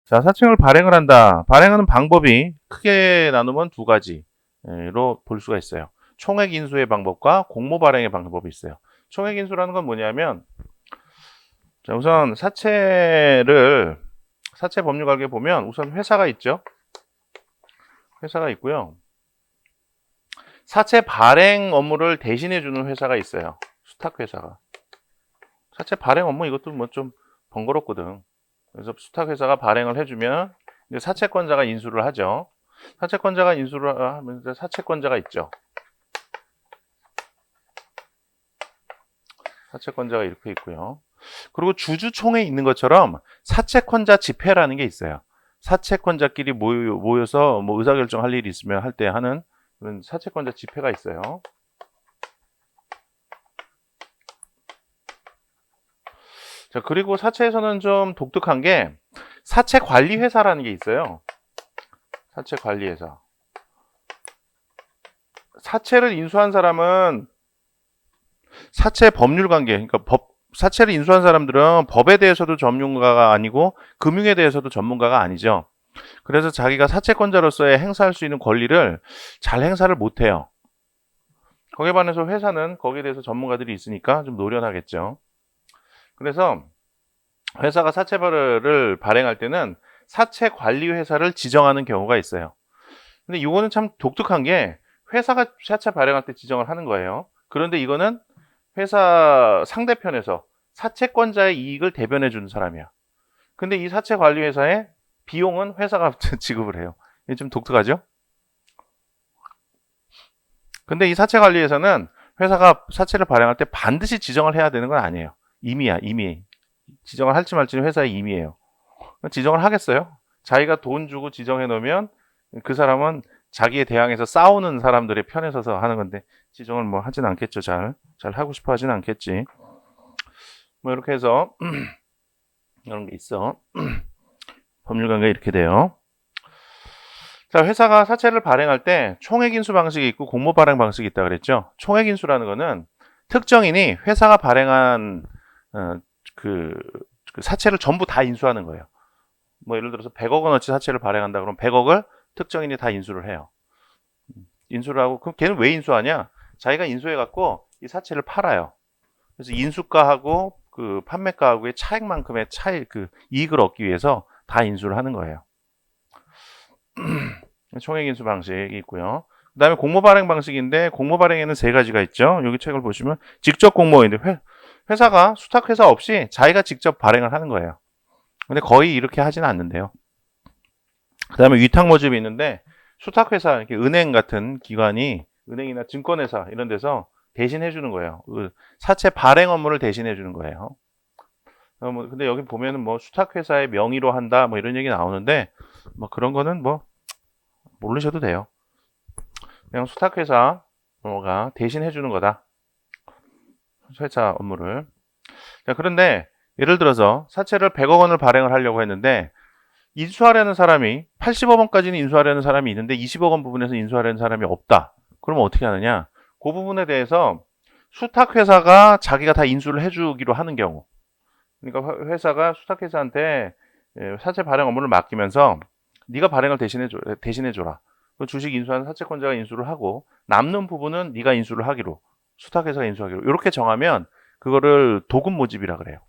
자, 사칭을 발행을 한다. 발행하는 방법이 크게 나누면 두 가지로 볼 수가 있어요. 총액 인수의 방법과 공모 발행의 방법이 있어요. 총액 인수라는 건 뭐냐면, 자, 우선 사채 법률 관계에 보면 우선 회사가 있죠. 회사가 있고요. 사채 발행 업무를 대신해 주는 회사가 있어요. 수탁 회사가. 사채 발행 업무 이것도 뭐 좀 번거롭거든. 그래서 수탁 회사가 발행을 해주면 이제 사채권자가 인수를 하죠. 사채권자가 인수를 하면 사채권자가 있죠. 사채권자가 이렇게 있고요. 그리고 주주총회에 있는 것처럼 사채권자 집회라는 게 있어요. 사채권자끼리 모여서 뭐 의사결정할 일이 있으면 할 때 하는 그런 사채권자 집회가 있어요. 자, 그리고 사채에서는 좀 독특한 게 사채관리회사라는 게 있어요. 사채관리회사. 사채를 인수한 사람은 사채 법률 관계, 그러니까 사채를 인수한 사람들은 법에 대해서도 전문가가 아니고 금융에 대해서도 전문가가 아니죠. 그래서 자기가 사채권자로서의 행사할 수 있는 권리를 잘 행사를 못해요. 거기에 반해서 회사는 거기에 대해서 전문가들이 있으니까 좀 노련하겠죠. 그래서 회사가 사채를 발행할 때는 사채관리회사를 지정하는 경우가 있어요. 근데 이거는 참 독특한 게 회사가 사채 발행할 때 지정을 하는 거예요. 그런데 이거는 회사 상대편에서 사채권자의 이익을 대변해 주는 사람이야. 근데 이 사채관리회사의 비용은 회사가 지급을 해요. 이게 좀 독특하죠? 근데 이 사채관리회사는 회사가 사채를 발행할 때 반드시 지정을 해야 되는 건 아니에요. 임의야, 임의. 지정을 할지 말지는 회사의 임의예요. 지정을 하겠어요? 자기가 돈 주고 지정해 놓으면 그 사람은 자기에 대항해서 싸우는 사람들의 편에 서서 하는 건데 지정을 뭐 하진 않겠죠. 잘 하고 싶어 하진 않겠지. 뭐 이렇게 해서 이런 게 있어. 법률관계 이렇게 돼요. 자, 회사가 사채를 발행할 때 총액 인수 방식이 있고 공모 발행 방식이 있다 그랬죠. 총액 인수라는 거는 특정인이 회사가 발행한 그 사채를 전부 다 인수하는 거예요. 뭐 예를 들어서 100억 원어치 사채를 발행한다 그러면 100억을 특정인이 다 인수를 해요. 인수를 하고 그럼 걔는 왜 인수하냐? 자기가 인수해 갖고 이 사채를 팔아요. 그래서 인수가하고 그 판매가하고의 차익만큼의 그 이익을 얻기 위해서 다 인수를 하는 거예요. 총액 인수 방식이 있고요. 그다음에 공모 발행 방식인데 공모 발행에는 세 가지가 있죠. 여기 책을 보시면 직접 공모인데 회사가 수탁 회사 없이 자기가 직접 발행을 하는 거예요. 근데 거의 이렇게 하지는 않는데요. 그다음에 위탁 모집이 있는데 수탁 회사, 이렇게 은행 같은 기관이 은행이나 증권회사 이런 데서 대신해 주는 거예요. 그 사채 발행 업무를 대신해 주는 거예요. 근데 여기 보면은 뭐 수탁 회사의 명의로 한다 뭐 이런 얘기 나오는데 뭐 그런 거는 뭐 모르셔도 돼요. 그냥 수탁 회사가 대신해 주는 거다. 회사 업무를. 자, 그런데 예를 들어서 사채를 100억 원을 발행을 하려고 했는데 인수하려는 사람이 80억 원까지는 인수하려는 사람이 있는데 20억 원 부분에서 인수하려는 사람이 없다. 그러면 어떻게 하느냐? 그 부분에 대해서 수탁 회사가 자기가 다 인수를 해주기로 하는 경우. 그러니까 회사가 수탁 회사한테 사채 발행 업무를 맡기면서 네가 발행을 대신해 줘라. 그 주식 인수하는 사채권자가 인수를 하고 남는 부분은 네가 인수를 하기로 수탁 회사가 인수하기로 이렇게 정하면 그거를 도금 모집이라 그래요.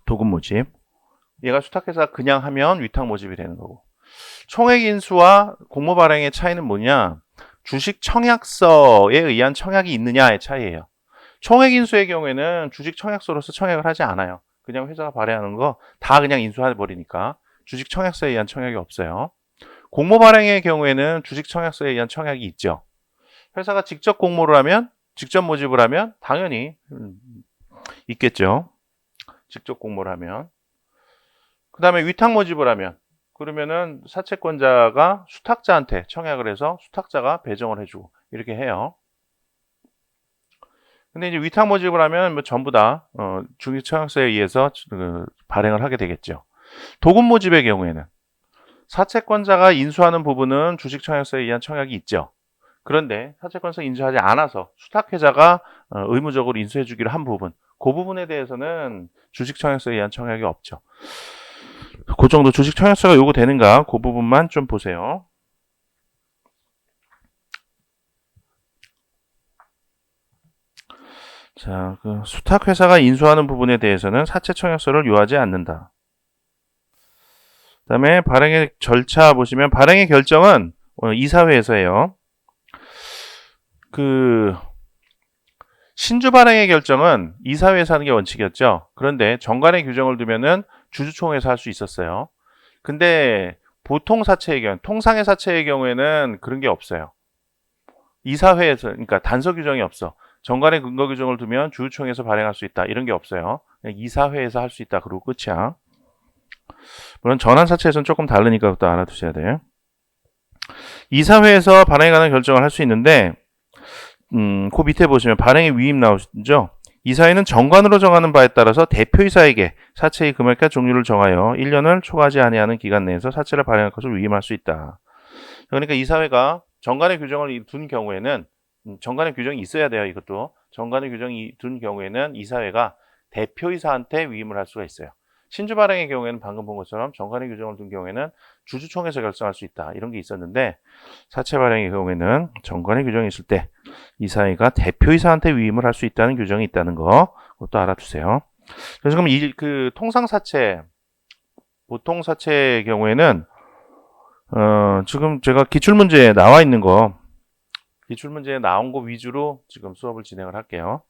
도금 모집. 얘가 수탁회사 그냥 하면 위탁 모집이 되는 거고. 총액 인수와 공모 발행의 차이는 뭐냐? 주식 청약서에 의한 청약이 있느냐의 차이예요. 총액 인수의 경우에는 주식 청약서로서 청약을 하지 않아요. 그냥 회사가 발행하는 거 다 그냥 인수해 버리니까 주식 청약서에 의한 청약이 없어요. 공모 발행의 경우에는 주식 청약서에 의한 청약이 있죠. 회사가 직접 공모를 하면 직접 모집을 하면 당연히 있겠죠. 직접 공모를 하면. 그 다음에 위탁 모집을 하면 그러면은 사채권자가 수탁자한테 청약을 해서 수탁자가 배정을 해주고 이렇게 해요. 근데 이제 위탁 모집을 하면 뭐 전부 다 주식청약서에 의해서 발행을 하게 되겠죠. 도금 모집의 경우에는 사채권자가 인수하는 부분은 주식청약서에 의한 청약이 있죠. 그런데 사채권자 인수하지 않아서 수탁회사가 의무적으로 인수해주기로 한 부분, 그 부분에 대해서는 주식청약서에 의한 청약이 없죠. 그 정도 주식 청약서가 요구되는가 그 부분만 좀 보세요. 자, 그 수탁회사가 인수하는 부분에 대해서는 사채 청약서를 요하지 않는다. 그 다음에 발행의 절차 보시면 발행의 결정은 이사회에서 해요. 그 신주 발행의 결정은 이사회에서 하는 게 원칙이었죠. 그런데 정관의 규정을 두면은 주주총회에서 할 수 있었어요. 근데 보통 사채의 경우, 통상의 사채의 경우에는 그런 게 없어요. 이사회에서, 그러니까 단서 규정이 없어. 정관의 근거 규정을 두면 주주총회에서 발행할 수 있다. 이런 게 없어요. 그냥 이사회에서 할 수 있다. 그러고 끝이야. 물론 전환사채에서는 조금 다르니까 그것도 알아두셔야 돼요. 이사회에서 발행에 관한 결정을 할 수 있는데 그 밑에 보시면 발행의 위임 나오죠. 이사회는 정관으로 정하는 바에 따라서 대표이사에게 사채의 금액과 종류를 정하여 1년을 초과하지 아니하는 기간 내에서 사채를 발행할 것을 위임할 수 있다. 그러니까 이사회가 정관의 규정을 둔 경우에는 정관의 규정이 있어야 돼요. 이것도 정관의 규정이 둔 경우에는 이사회가 대표이사한테 위임을 할 수가 있어요. 신주 발행의 경우에는 방금 본 것처럼 정관의 규정을 둔 경우에는 주주총회에서 결정할 수 있다. 이런 게 있었는데 사채 발행의 경우에는 정관의 규정이 있을 때 이사회가 대표이사한테 위임을 할 수 있다는 규정이 있다는 거 그것도 알아두세요. 그래서 그럼 그 통상 사채, 보통 사채의 경우에는 지금 제가 기출문제에 나와 있는 거 기출문제에 나온 거 위주로 지금 수업을 진행을 할게요.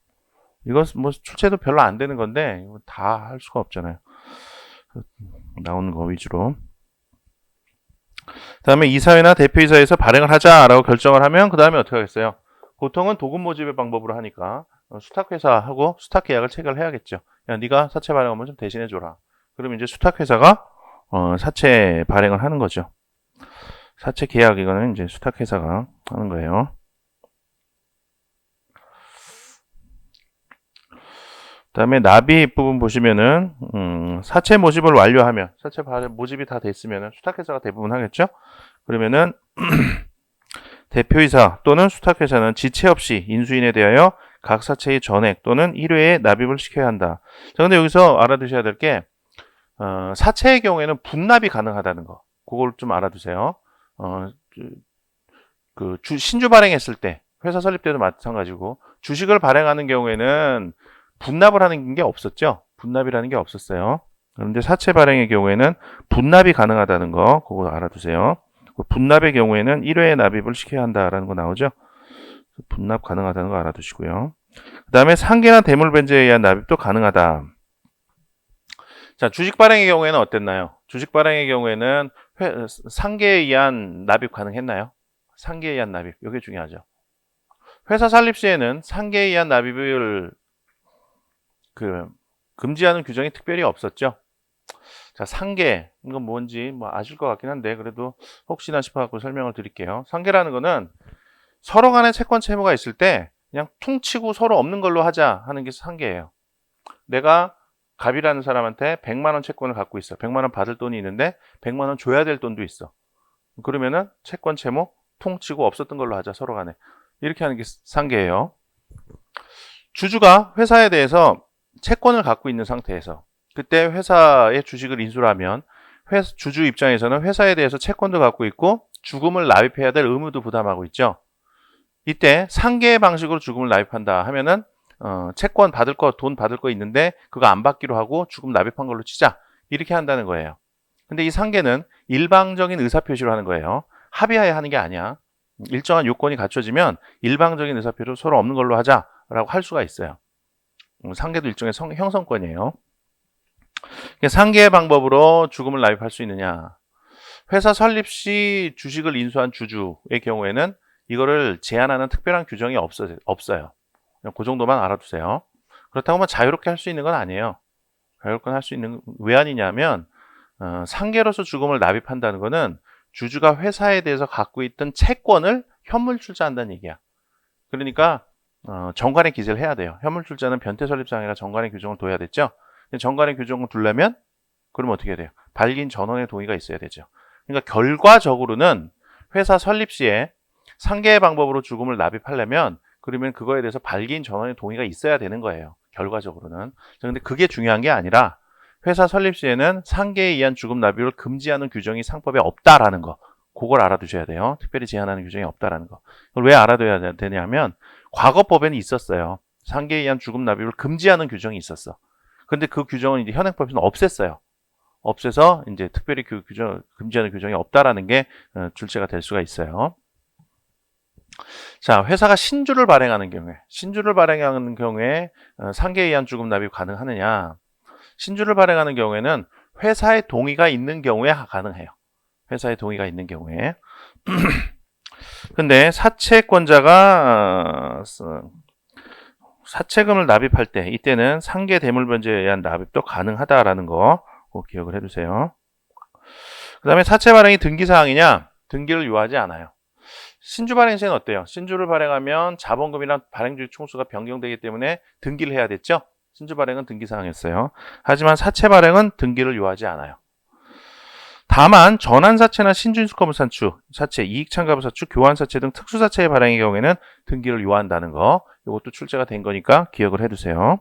이거 뭐 출제도 별로 안 되는 건데 다 할 수가 없잖아요. 나오는 거 위주로. 그 다음에 이사회나 대표이사에서 발행을 하자라고 결정을 하면 그 다음에 어떻게 하겠어요? 보통은 도금 모집의 방법으로 하니까 수탁회사하고 수탁계약을 체결해야겠죠. 야, 네가 사채 발행하면 좀 대신해줘라. 그러면 이제 수탁회사가 사채 발행을 하는 거죠. 사채 계약 이거는 이제 수탁회사가 하는 거예요. 그 다음에 납입 부분 보시면은 사채 모집을 완료하면 사채 모집이 다 됐으면은 수탁회사가 대부분 하겠죠. 그러면은 대표이사 또는 수탁회사는 지체 없이 인수인에 대하여 각 사채의 전액 또는 1회에 납입을 시켜야 한다. 자, 근데 여기서 알아두셔야 될 게 사채의 경우에는 분납이 가능하다는 거. 그걸 좀 알아두세요. 신주 발행했을 때 회사 설립 때도 마찬가지고 주식을 발행하는 경우에는 분납을 하는 게 없었죠. 분납이라는 게 없었어요. 그런데 사채 발행의 경우에는 분납이 가능하다는 거 그거 알아두세요. 분납의 경우에는 1회에 납입을 시켜야 한다라는 거 나오죠. 분납 가능하다는 거 알아두시고요. 그 다음에 상계나 대물 변제에 의한 납입도 가능하다. 자, 주식 발행의 경우에는 어땠나요? 주식 발행의 경우에는 상계에 의한 납입 가능했나요? 상계에 의한 납입, 이게 중요하죠. 회사 설립 시에는 상계에 의한 납입을 금지하는 규정이 특별히 없었죠. 자, 상계, 이건 뭔지 뭐 아실 것 같긴 한데 그래도 혹시나 싶어갖고 설명을 드릴게요. 상계라는 거는 서로 간에 채권 채무가 있을 때 그냥 퉁치고 서로 없는 걸로 하자 하는 게 상계예요. 내가 갑이라는 사람한테 100만 원 채권을 갖고 있어. 100만 원 받을 돈이 있는데 100만 원 줘야 될 돈도 있어. 그러면은 채권 채무 퉁치고 없었던 걸로 하자 서로 간에. 이렇게 하는 게 상계예요. 주주가 회사에 대해서 채권을 갖고 있는 상태에서 그때 회사의 주식을 인수를 하면 주주 입장에서는 회사에 대해서 채권도 갖고 있고 주금을 납입해야 될 의무도 부담하고 있죠. 이때 상계의 방식으로 주금을 납입한다 하면은 채권 받을 거, 돈 받을 거 있는데 그거 안 받기로 하고 주금 납입한 걸로 치자. 이렇게 한다는 거예요. 근데 이 상계는 일방적인 의사표시로 하는 거예요. 합의하에 하는 게 아니야. 일정한 요건이 갖춰지면 일방적인 의사표시로 서로 없는 걸로 하자라고 할 수가 있어요. 상계도 일종의 형성권이에요. 상계의 방법으로 주금을 납입할 수 있느냐. 회사 설립 시 주식을 인수한 주주의 경우에는 이거를 제한하는 특별한 규정이 없어요. 그 정도만 알아두세요. 그렇다고 뭐 자유롭게 할 수 있는 건 아니에요. 자유롭게 할 수 있는 왜 아니냐면 상계로서 주금을 납입한다는 거는 주주가 회사에 대해서 갖고 있던 채권을 현물 출자한다는 얘기야. 그러니까 정관에 기재를 해야 돼요. 현물 출자는 변태 설립상이라 정관의 규정을 둬야 됐죠. 정관의 규정을 두려면 그러면 어떻게 해야 돼요? 발기인 전원의 동의가 있어야 되죠. 그러니까 결과적으로는 회사 설립 시에 상계의 방법으로 주금을 납입하려면 그러면 그거에 대해서 발기인 전원의 동의가 있어야 되는 거예요. 결과적으로는. 그런데 그게 중요한 게 아니라 회사 설립 시에는 상계에 의한 주급 납입을 금지하는 규정이 상법에 없다라는 거. 그걸 알아두셔야 돼요. 특별히 제한하는 규정이 없다라는 거. 그걸 왜 알아둬야 되냐면 과거법에는 있었어요. 상계에 의한 주급 납입을 금지하는 규정이 있었어. 근데 그 규정은 이제 현행법에서는 없앴어요. 없애서 이제 특별히 그 규정 금지하는 규정이 없다라는 게 출제가 될 수가 있어요. 자, 회사가 신주를 발행하는 경우에 상계에 의한 주급 납입 가능하느냐? 신주를 발행하는 경우에는 회사의 동의가 있는 경우에 가능해요. 회사의 동의가 있는 경우에. 근데 사채권자가 사채금을 납입할 때 이때는 상계 대물 변제에 의한 납입도 가능하다라는 거 꼭 기억을 해두세요. 그 다음에 사채 발행이 등기 사항이냐? 등기를 요하지 않아요. 신주 발행 시에는 어때요? 신주를 발행하면 자본금이랑 발행주의 총수가 변경되기 때문에 등기를 해야 됐죠? 신주 발행은 등기 사항이었어요. 하지만 사채 발행은 등기를 요하지 않아요. 다만 전환사채나 신주인수거분산추, 사채, 이익참가분사추, 교환사채 등 특수사채의 발행의 경우에는 등기를 요한다는 거, 이것도 출제가 된 거니까 기억을 해두세요.